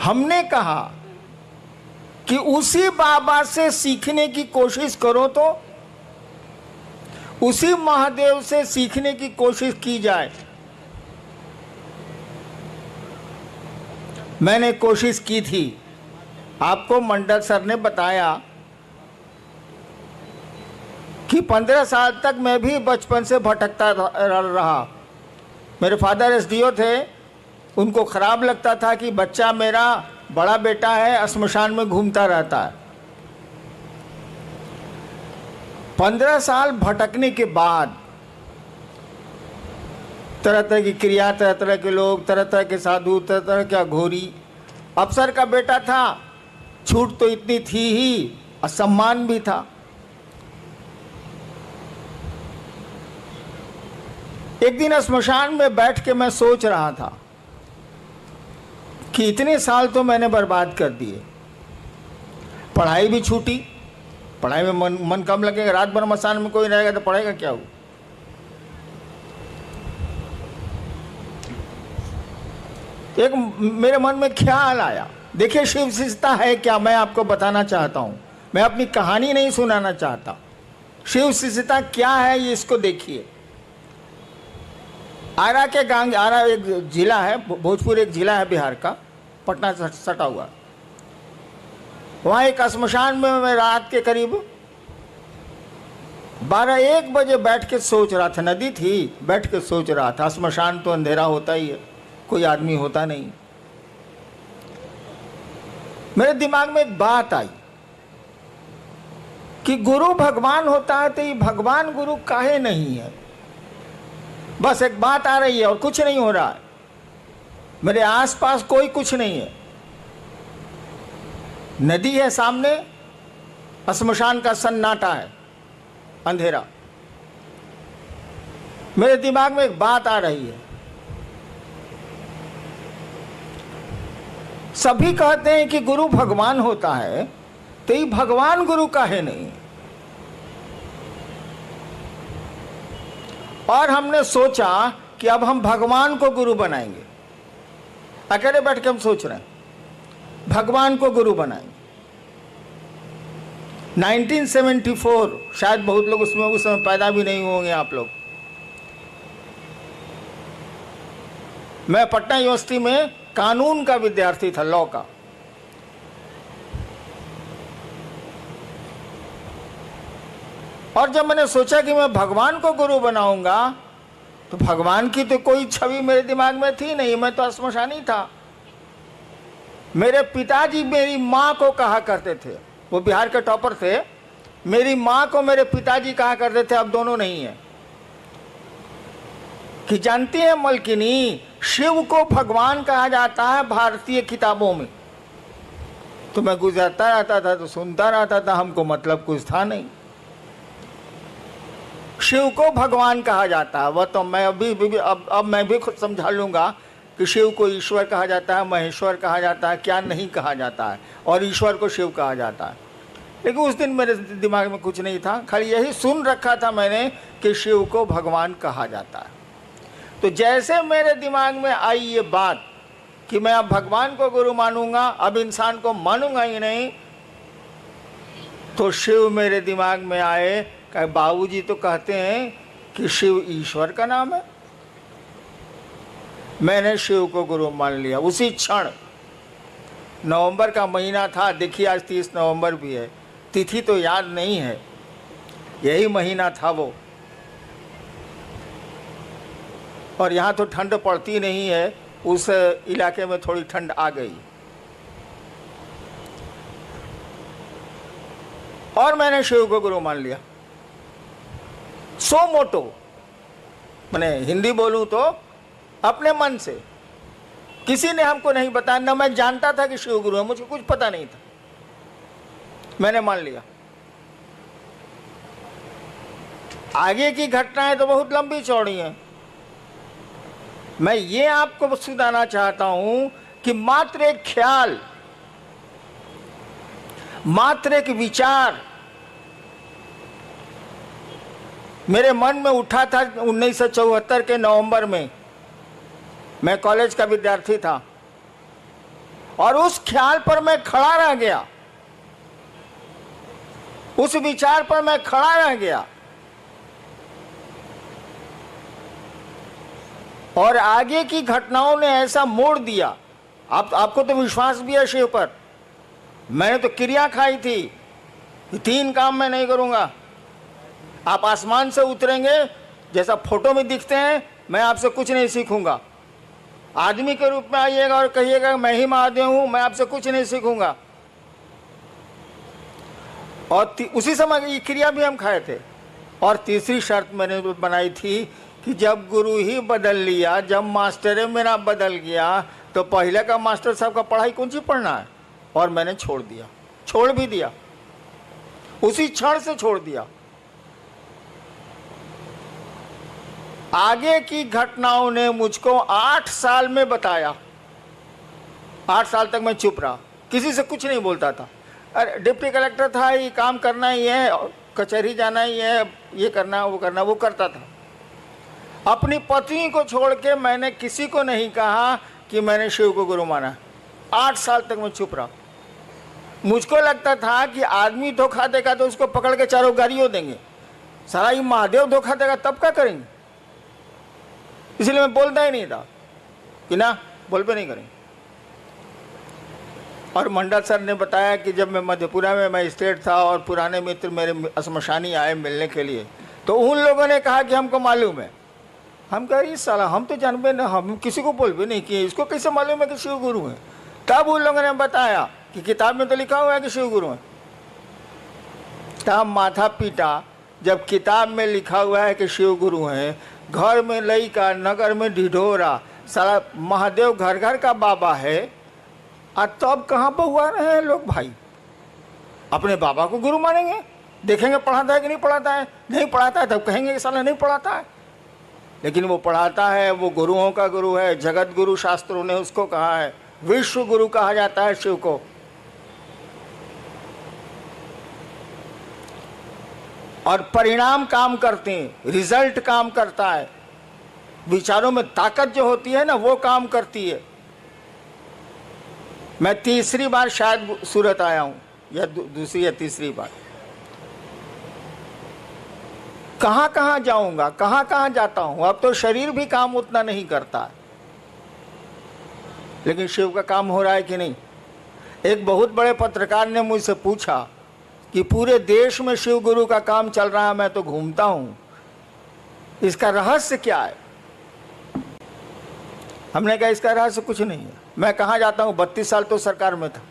हमने कहा कि उसी बाबा से सीखने की कोशिश करो, तो उसी महादेव से सीखने की कोशिश की जाए। मैंने कोशिश की थी, आपको मंडल सर ने बताया कि 15 साल तक मैं भी बचपन से भटकता रहा। मेरे फादर एसडीओ थे, उनको खराब लगता था कि बच्चा मेरा बड़ा बेटा है श्मशान में घूमता रहता है। 15 साल भटकने के बाद तरह तरह की क्रिया, तरह तरह के लोग, तरह तरह के साधु, तरह तरह का घोरी। अफसर का बेटा था, छूट तो इतनी थी ही और सम्मान भी था। एक दिन श्मशान में बैठ के मैं सोच रहा था कि इतने साल तो मैंने बर्बाद कर दिए। पढ़ाई भी छूटी, पढ़ाई में मन कम लगेगा। रात भर मसान में कोई रहेगा तो पढ़ेगा क्या हो। एक मेरे मन में ख्याल आया, देखिए शिव शिष्टता है क्या, मैं आपको बताना चाहता हूँ। मैं अपनी कहानी नहीं सुनाना चाहता। शिव शिष्टता क्या है ये इसको देखिए। आरा के गांग, आरा एक जिला है, भोजपुर एक जिला है बिहार का, पटना से सटा हुआ। वहाँ एक श्मशान में मैं रात के करीब 12-1 बजे बैठ के सोच रहा था। नदी थी, बैठ के सोच रहा था। श्मशान तो अंधेरा होता ही है, कोई आदमी होता नहीं। मेरे दिमाग में एक बात आई कि गुरु भगवान होता है तो ये भगवान गुरु काहे नहीं है। बस एक बात आ रही है और कुछ नहीं हो रहा है। मेरे आसपास कोई कुछ नहीं है। नदी है सामने, श्मशान का सन्नाटा है, अंधेरा। मेरे दिमाग में एक बात आ रही है, सभी कहते हैं कि गुरु भगवान होता है तो ये भगवान गुरु काहे नहीं। और हमने सोचा कि अब हम भगवान को गुरु बनाएंगे। अकेले बैठ के हम सोच रहे हैं भगवान को गुरु बनाएंगे। 1974, शायद बहुत लोग उसमें उस समय पैदा भी नहीं होंगे आप लोग। मैं पटना यूनिवर्सिटी में कानून का विद्यार्थी था, लॉ का। और जब मैंने सोचा कि मैं भगवान को गुरु बनाऊंगा तो भगवान की तो कोई छवि मेरे दिमाग में थी नहीं। मैं तो श्मशानी था। मेरे पिताजी मेरी माँ को कहा करते थे, वो बिहार के टॉपर थे, मेरी माँ को मेरे पिताजी कहा करते थे, अब दोनों नहीं है, कि जानती है मलकिनी, शिव को भगवान कहा जाता है भारतीय किताबों में। तो मैं गुजरता रहता था तो सुनता रहता था, हमको मतलब कुछ था नहीं। शिव को भगवान कहा जाता है, वह तो मैं अब मैं भी खुद समझा लूंगा कि शिव को ईश्वर कहा जाता है, महेश्वर कहा जाता है, क्या नहीं कहा जाता है, और ईश्वर को शिव कहा जाता है। लेकिन उस दिन मेरे दिमाग में कुछ नहीं था, खाली यही सुन रखा था मैंने कि शिव को भगवान कहा जाता है। तो जैसे मेरे दिमाग में आई ये बात कि मैं अब भगवान को गुरु मानूंगा, अब इंसान को मानूंगा ही नहीं, तो शिव मेरे दिमाग में आए। कहे बाबूजी तो कहते हैं कि शिव ईश्वर का नाम है। मैंने शिव को गुरु मान लिया उसी क्षण। नवंबर का महीना था, देखिए आज 30 नवंबर भी है, तिथि तो याद नहीं है, यही महीना था वो। और यहाँ तो ठंड पड़ती नहीं है, उस इलाके में थोड़ी ठंड आ गई। और मैंने शिव को गुरु मान लिया, सो मोटो। मैंने हिंदी बोलूँ तो अपने मन से, किसी ने हमको नहीं बताया, ना मैं जानता था कि शिव गुरु है, मुझे कुछ पता नहीं था, मैंने मान लिया। आगे की घटनाएं तो बहुत लंबी चौड़ी हैं। मैं ये आपको सुनाना चाहता हूं कि मात्र एक ख्याल, मात्र एक विचार मेरे मन में उठा था 1974 के नवंबर में। मैं कॉलेज का विद्यार्थी था और उस ख्याल पर मैं खड़ा रह गया, उस विचार पर मैं खड़ा रह गया। और आगे की घटनाओं ने ऐसा मोड़ दिया। आपको तो विश्वास भी है शिव पर। मैंने तो क्रिया खाई थी कि 3 काम मैं नहीं करूंगा। आप आसमान से उतरेंगे जैसा फोटो में दिखते हैं, मैं आपसे कुछ नहीं सीखूंगा। आदमी के रूप में आइएगा और कहिएगा मैं ही महादेव हूं, मैं आपसे कुछ नहीं सीखूंगा। और उसी समय ये क्रिया भी हम खाए थे। और तीसरी शर्त मैंने बनाई थी कि जब गुरु ही बदल लिया, जब मास्टर मेरा बदल गया, तो पहले का मास्टर साहब का पढ़ाई कौन सी पढ़ना है। और मैंने छोड़ दिया, छोड़ भी दिया, उसी क्षण से छोड़ दिया। आगे की घटनाओं ने मुझको 8 साल में बताया। 8 साल तक मैं चुप रहा, किसी से कुछ नहीं बोलता था। अरे डिप्टी कलेक्टर था, ये काम करना ही है, कचहरी जाना ही है, ये करना वो करना, वो करता था। अपनी पत्नी को छोड़ के मैंने किसी को नहीं कहा कि मैंने शिव को गुरु माना। 8 साल तक मैं चुप रहा। मुझको लगता था कि आदमी धोखा देगा तो उसको पकड़ के चारों गालियों देंगे, सारा ये महादेव धोखा देगा तब क्या करेंगे। इसलिए मैं बोलता ही नहीं था कि ना, बोल पे नहीं करेंगे। और मंडल सर ने बताया कि जब मैं मधेपुरा में मजिस्ट्रेट था और पुराने मित्र मेरे श्मशानी आए मिलने के लिए, तो उन लोगों ने कहा कि हमको मालूम है। हम कह रही साला हम तो जानबे ना, हम किसी को बोल भी नहीं किए, इसको कैसे मालूम है कि शिव गुरु है। तब उन लोगों ने बताया कि किताब में तो लिखा हुआ है कि शिव गुरु है। तब माथा पीटा, जब किताब में लिखा हुआ है कि शिव गुरु हैं, घर में लइका, नगर में ढिढोरा, सारा महादेव घर घर का बाबा है। और तब कहाँ बहुआ रहे हैं लोग भाई, अपने बाबा को गुरु मानेंगे। देखेंगे पढ़ाता है कि नहीं पढ़ाता है, नहीं पढ़ाता है तब कहेंगे कि साला नहीं पढ़ाता है। लेकिन वो पढ़ाता है, वो गुरुओं का गुरु है, जगत गुरु शास्त्रों ने उसको कहा है, विश्व गुरु कहा जाता है शिव को। और परिणाम काम करते हैं, रिजल्ट काम करता है, विचारों में ताकत जो होती है ना वो काम करती है। मैं तीसरी बार शायद सूरत आया हूं, या दूसरी या तीसरी बार। कहां कहां जाऊंगा, कहां कहां जाता हूं। अब तो शरीर भी काम उतना नहीं करता, लेकिन शिव का काम हो रहा है कि नहीं। एक बहुत बड़े पत्रकार ने मुझसे पूछा कि पूरे देश में शिव गुरु का काम चल रहा है, मैं तो घूमता हूं, इसका रहस्य क्या है। हमने कहा इसका रहस्य कुछ नहीं है। मैं कहाँ जाता हूँ, 32 साल तो सरकार में था,